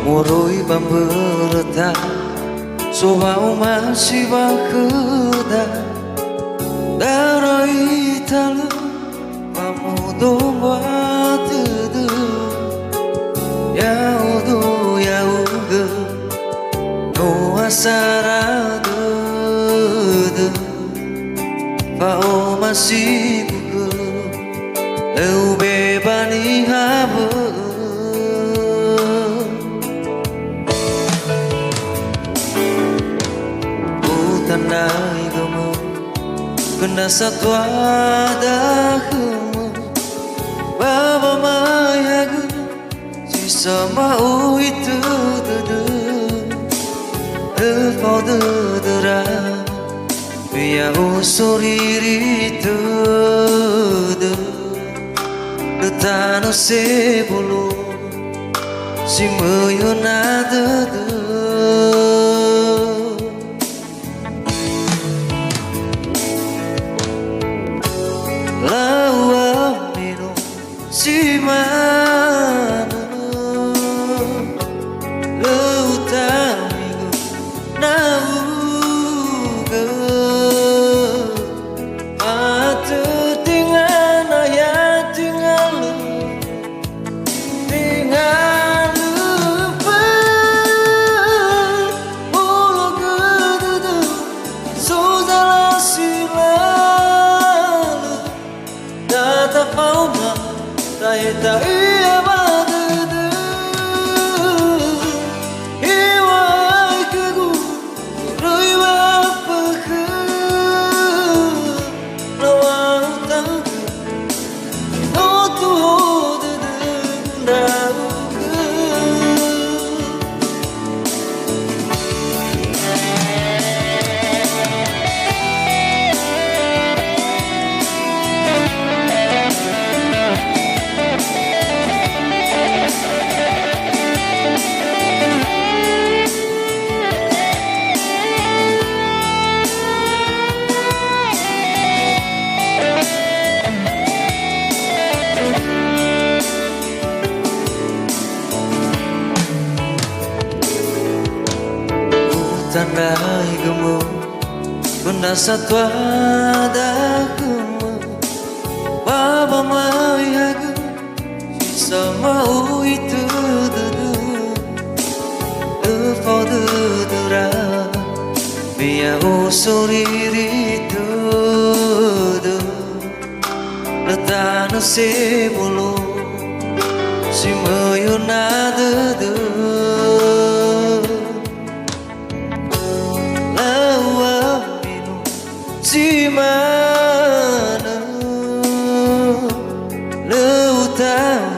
Moroi bamberta soba masih bakeda daroi talu pamudo batede yaudo yauge no asarade Pao masih buka eu bebani habe Tanai gemu kena satwa dahmu baba mayagu sisa mau itu dede pau dedera biya usuriri dede detano sebulu si meyuna dede Si mana leutamigo nauga mata dengan ayat dengan lupa bolo gedudu saudara silalu data pauma Taeta ia badede Iwai kegu Rui bapake Lawa utangke Notu hodede Gunauke Tandai gemu Benda satwa dagemu Baba mayagu Sisa mau itu dede Epau dedera Biya usuriri dede Letano sebulu Si meyuna dede Si mana leutang